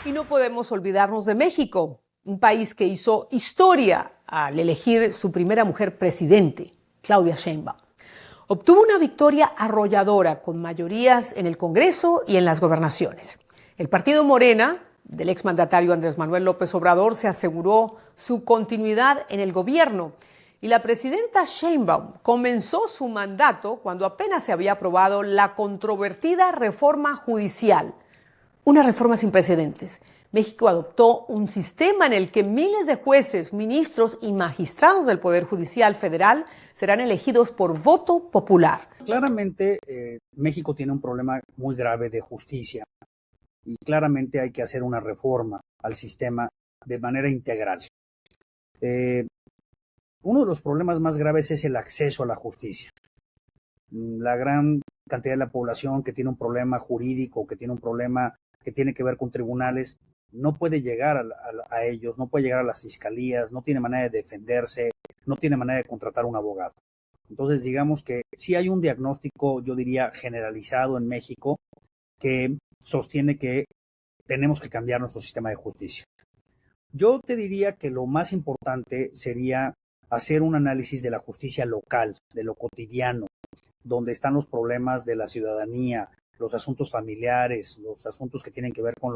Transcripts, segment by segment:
Y no podemos olvidarnos de México, un país que hizo historia al elegir su primera mujer presidente, Claudia Sheinbaum. Obtuvo una victoria arrolladora con mayorías en el Congreso y en las gobernaciones. El partido Morena, del exmandatario Andrés Manuel López Obrador, se aseguró su continuidad en el gobierno. Y la presidenta Sheinbaum comenzó su mandato cuando apenas se había aprobado la controvertida reforma judicial. Una reforma sin precedentes. México adoptó un sistema en el que miles de jueces, ministros y magistrados del Poder Judicial Federal serán elegidos por voto popular. Claramente, México tiene un problema muy grave de justicia y claramente hay que hacer una reforma al sistema de manera integral. Uno de los problemas más graves es el acceso a la justicia. La gran cantidad de la población que tiene un problema jurídico, que tiene un problema que tiene que ver con tribunales, no puede llegar a ellos, no puede llegar a las fiscalías, no tiene manera de defenderse, no tiene manera de contratar un abogado. Entonces, digamos que sí hay un diagnóstico, yo diría, generalizado en México que sostiene que tenemos que cambiar nuestro sistema de justicia. Yo te diría que lo más importante sería hacer un análisis de la justicia local, de lo cotidiano, donde están los problemas de la ciudadanía, los asuntos familiares, los asuntos que tienen que ver con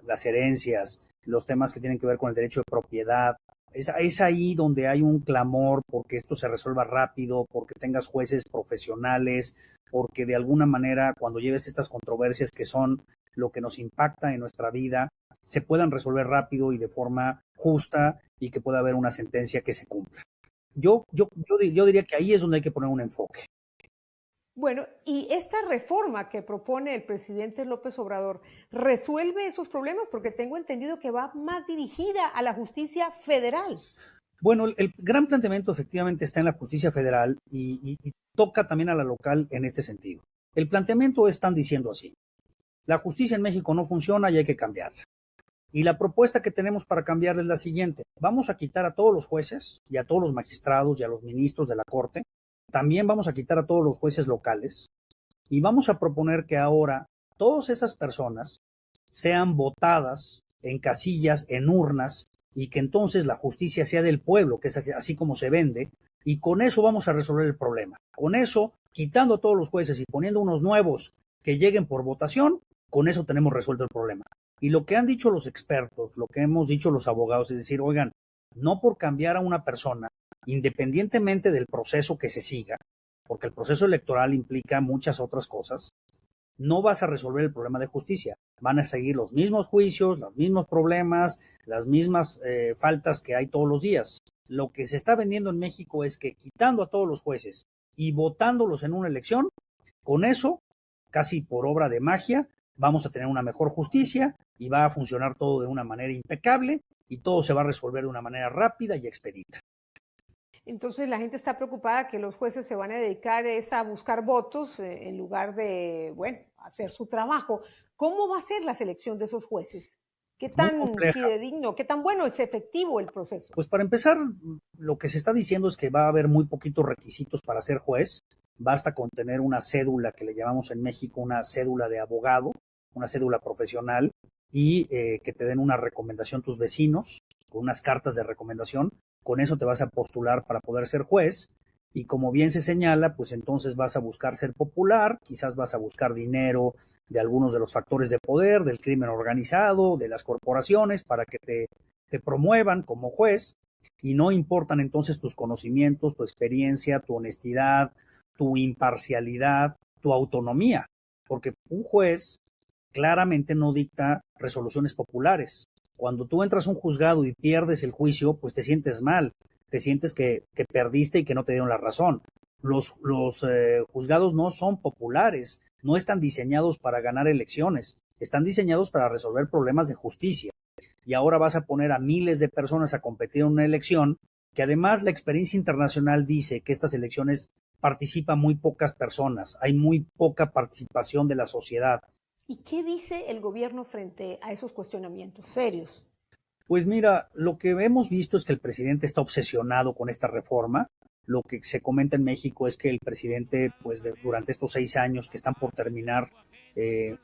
las herencias, los temas que tienen que ver con el derecho de propiedad. Es ahí donde hay un clamor porque esto se resuelva rápido, porque tengas jueces profesionales, porque de alguna manera cuando lleves estas controversias que son lo que nos impacta en nuestra vida, se puedan resolver rápido y de forma justa y que pueda haber una sentencia que se cumpla. Yo diría que ahí es donde hay que poner un enfoque. Bueno, y esta reforma que propone el presidente López Obrador resuelve esos problemas porque tengo entendido que va más dirigida a la justicia federal. Bueno, el gran planteamiento efectivamente está en la justicia federal y toca también a la local en este sentido. El planteamiento están diciendo así: la justicia en México no funciona y hay que cambiarla. Y la propuesta que tenemos para cambiarla es la siguiente: vamos a quitar a todos los jueces y a todos los magistrados y a los ministros de la Corte. También vamos a quitar a todos los jueces locales y vamos a proponer que ahora todas esas personas sean votadas en casillas, en urnas, y que entonces la justicia sea del pueblo, que es así como se vende, y con eso vamos a resolver el problema. Con eso, quitando a todos los jueces y poniendo unos nuevos que lleguen por votación, con eso tenemos resuelto el problema. Y lo que han dicho los expertos, lo que hemos dicho los abogados, es decir, oigan, no por cambiar a una persona, independientemente del proceso que se siga, porque el proceso electoral implica muchas otras cosas, no vas a resolver el problema de justicia. Van a seguir los mismos juicios, los mismos problemas, las mismas faltas que hay todos los días. Lo que se está vendiendo en México es que quitando a todos los jueces y votándolos en una elección, con eso, casi por obra de magia, vamos a tener una mejor justicia y va a funcionar todo de una manera impecable y todo se va a resolver de una manera rápida y expedita. Entonces la gente está preocupada que los jueces se van a dedicar a buscar votos en lugar de, bueno, hacer su trabajo. ¿Cómo va a ser la selección de esos jueces? ¿Qué tan fidedigno, qué tan bueno es efectivo el proceso? Pues para empezar, lo que se está diciendo es que va a haber muy poquitos requisitos para ser juez. Basta con tener una cédula que le llamamos en México una cédula de abogado, una cédula profesional, y que te den una recomendación tus vecinos, con unas cartas de recomendación. Con eso te vas a postular para poder ser juez y como bien se señala, pues entonces vas a buscar ser popular, quizás vas a buscar dinero de algunos de los factores de poder, del crimen organizado, de las corporaciones para que te promuevan como juez y no importan entonces tus conocimientos, tu experiencia, tu honestidad, tu imparcialidad, tu autonomía, porque un juez claramente no dicta resoluciones populares. Cuando tú entras a un juzgado y pierdes el juicio, pues te sientes mal, te sientes que perdiste y que no te dieron la razón. Los juzgados no son populares, no están diseñados para ganar elecciones, están diseñados para resolver problemas de justicia. Y ahora vas a poner a miles de personas a competir en una elección, que además la experiencia internacional dice que estas elecciones participan muy pocas personas, hay muy poca participación de la sociedad. ¿Y qué dice el gobierno frente a esos cuestionamientos serios? Pues mira, lo que hemos visto es que el presidente está obsesionado con esta reforma. Lo que se comenta en México es que el presidente, pues durante estos 6 años que están por terminar,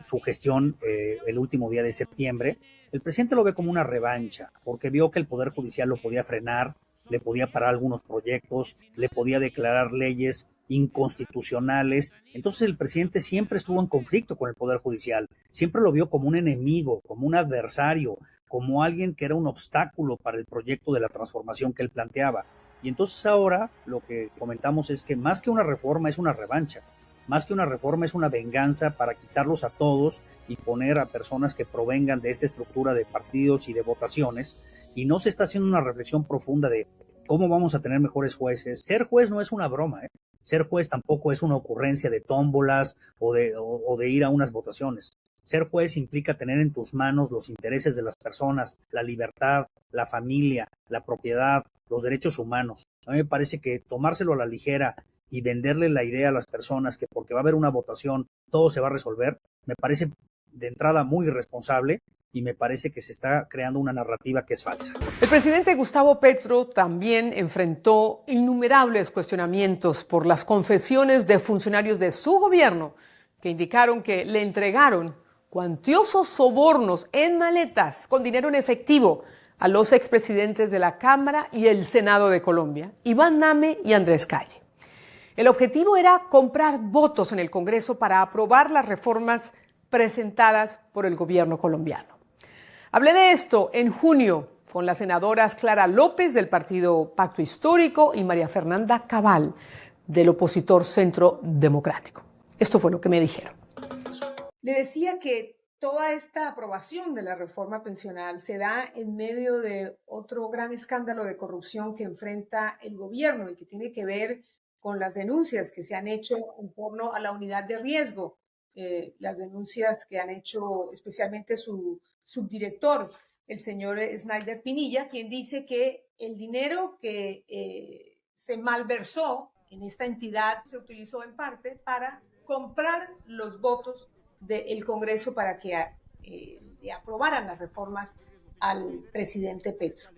su gestión el último día de septiembre, el presidente lo ve como una revancha, porque vio que el Poder Judicial lo podía frenar, le podía parar algunos proyectos, le podía declarar leyes inconstitucionales. Entonces el presidente siempre estuvo en conflicto con el Poder Judicial, siempre lo vio como un enemigo, como un adversario, como alguien que era un obstáculo para el proyecto de la transformación que él planteaba. Y entonces ahora lo que comentamos es que más que una reforma es una revancha, más que una reforma es una venganza para quitarlos a todos y poner a personas que provengan de esta estructura de partidos y de votaciones, y no se está haciendo una reflexión profunda de cómo vamos a tener mejores jueces. Ser juez no es una broma, ¿eh? Ser juez tampoco es una ocurrencia de tómbolas o de ir a unas votaciones. Ser juez implica tener en tus manos los intereses de las personas, la libertad, la familia, la propiedad, los derechos humanos. A mí me parece que tomárselo a la ligera y venderle la idea a las personas que porque va a haber una votación todo se va a resolver, me parece de entrada muy irresponsable y me parece que se está creando una narrativa que es falsa. El presidente Gustavo Petro también enfrentó innumerables cuestionamientos por las confesiones de funcionarios de su gobierno que indicaron que le entregaron cuantiosos sobornos en maletas con dinero en efectivo a los expresidentes de la Cámara y el Senado de Colombia, Iván Name y Andrés Calle. El objetivo era comprar votos en el Congreso para aprobar las reformas presentadas por el gobierno colombiano. Hablé de esto en junio con las senadoras Clara López del partido Pacto Histórico y María Fernanda Cabal del opositor Centro Democrático. Esto fue lo que me dijeron. Le decía que toda esta aprobación de la reforma pensional se da en medio de otro gran escándalo de corrupción que enfrenta el gobierno y que tiene que ver con las denuncias que se han hecho en torno a la unidad de riesgo, las denuncias que han hecho especialmente su subdirector, el señor Snyder Pinilla, quien dice que el dinero que se malversó en esta entidad se utilizó en parte para comprar los votos del Congreso para que le aprobaran las reformas al presidente Petro.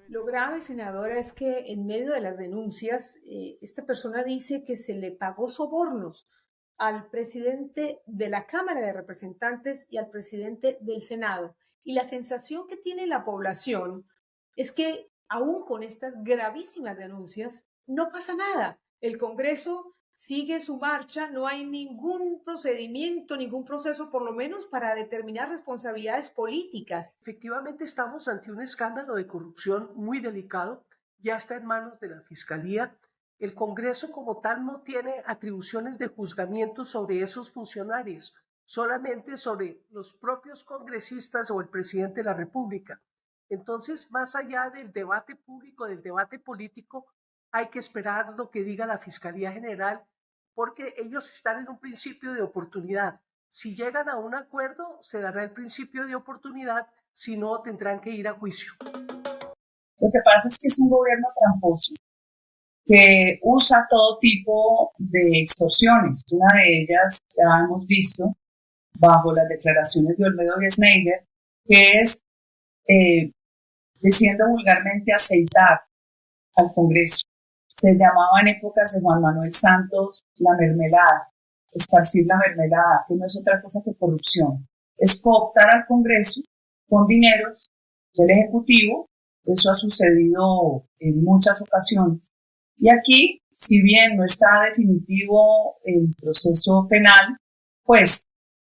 Lo grave, senadora, es que en medio de las denuncias, esta persona dice que se le pagó sobornos al presidente de la Cámara de Representantes y al presidente del Senado. Y la sensación que tiene la población es que, aún con estas gravísimas denuncias, no pasa nada. El Congreso sigue su marcha, no hay ningún procedimiento, ningún proceso, por lo menos para determinar responsabilidades políticas. Efectivamente, estamos ante un escándalo de corrupción muy delicado, ya está en manos de la Fiscalía. El Congreso como tal no tiene atribuciones de juzgamiento sobre esos funcionarios, solamente sobre los propios congresistas o el presidente de la República. Entonces, más allá del debate público, del debate político, hay que esperar lo que diga la Fiscalía General, porque ellos están en un principio de oportunidad. Si llegan a un acuerdo, se dará el principio de oportunidad, si no, tendrán que ir a juicio. Lo que pasa es que es un gobierno tramposo que usa todo tipo de extorsiones. Una de ellas ya hemos visto bajo las declaraciones de Olmedo y Snyder, que es diciendo vulgarmente aceitar al Congreso. Se llamaba en épocas de Juan Manuel Santos la mermelada, esparcir la mermelada, que no es otra cosa que corrupción. Es cooptar al Congreso con dineros del Ejecutivo. Eso ha sucedido en muchas ocasiones. Y aquí, si bien no está definitivo el proceso penal, pues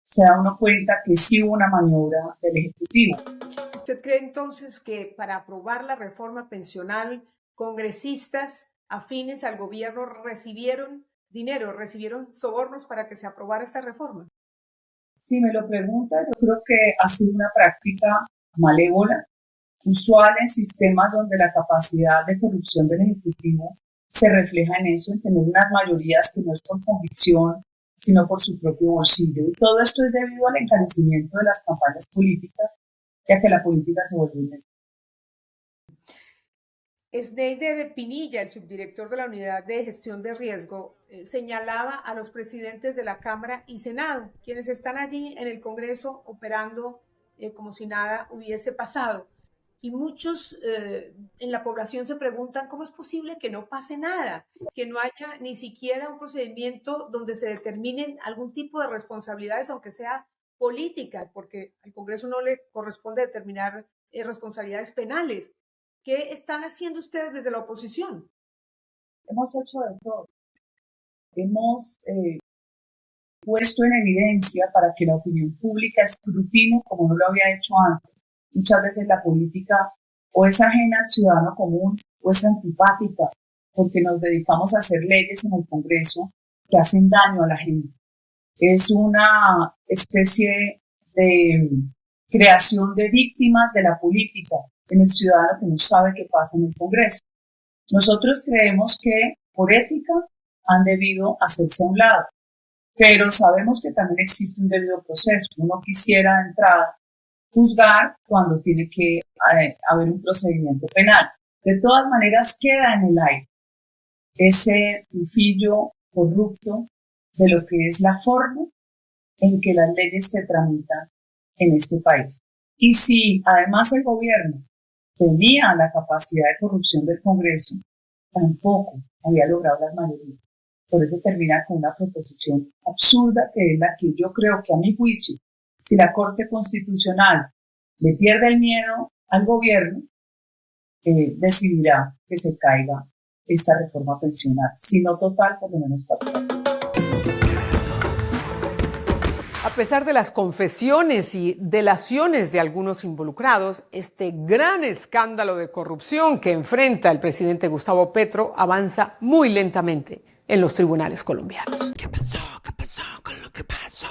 se da uno cuenta que sí hubo una maniobra del Ejecutivo. ¿Usted cree entonces que para aprobar la reforma pensional, congresistas afines al gobierno recibieron dinero, recibieron sobornos para que se aprobara esta reforma? Si me lo pregunta, yo creo que ha sido una práctica malévola, usual en sistemas donde la capacidad de corrupción del Ejecutivo se refleja en eso, en tener unas mayorías que no es por convicción, sino por su propio bolsillo. Y todo esto es debido al encarecimiento de las campañas políticas, ya que la política se vuelve. Snyder Pinilla, el subdirector de la Unidad de Gestión de Riesgo, señalaba a los presidentes de la Cámara y Senado, quienes están allí en el Congreso operando como si nada hubiese pasado. y muchos en la población se preguntan cómo es posible que no pase nada, que no haya ni siquiera un procedimiento donde se determinen algún tipo de responsabilidades, aunque sea políticas, porque al Congreso no le corresponde determinar responsabilidades penales. ¿Qué están haciendo ustedes desde la oposición? Hemos hecho de todo. Hemos puesto en evidencia para que la opinión pública escrutine como no lo había hecho antes. Muchas veces la política o es ajena al ciudadano común o es antipática, porque nos dedicamos a hacer leyes en el Congreso que hacen daño a la gente. Es una especie de creación de víctimas de la política en el ciudadano que no sabe qué pasa en el Congreso. Nosotros creemos que por ética han debido hacerse a un lado, pero sabemos que también existe un debido proceso. Uno quisiera de entrada juzgar cuando tiene que haber un procedimiento penal. De todas maneras, queda en el aire ese tufillo corrupto de lo que es la forma en que las leyes se tramitan en este país. Y si además el gobierno tenía la capacidad de corrupción del Congreso, tampoco había logrado las mayorías. Por eso termina con una proposición absurda, que es la que yo creo que, a mi juicio, si la Corte Constitucional le pierde el miedo al gobierno, decidirá que se caiga esta reforma pensional, si no total, por lo menos parcial. A pesar de las confesiones y delaciones de algunos involucrados, este gran escándalo de corrupción que enfrenta el presidente Gustavo Petro avanza muy lentamente en los tribunales colombianos. ¿Qué pasó? ¿Qué pasó con lo que pasó?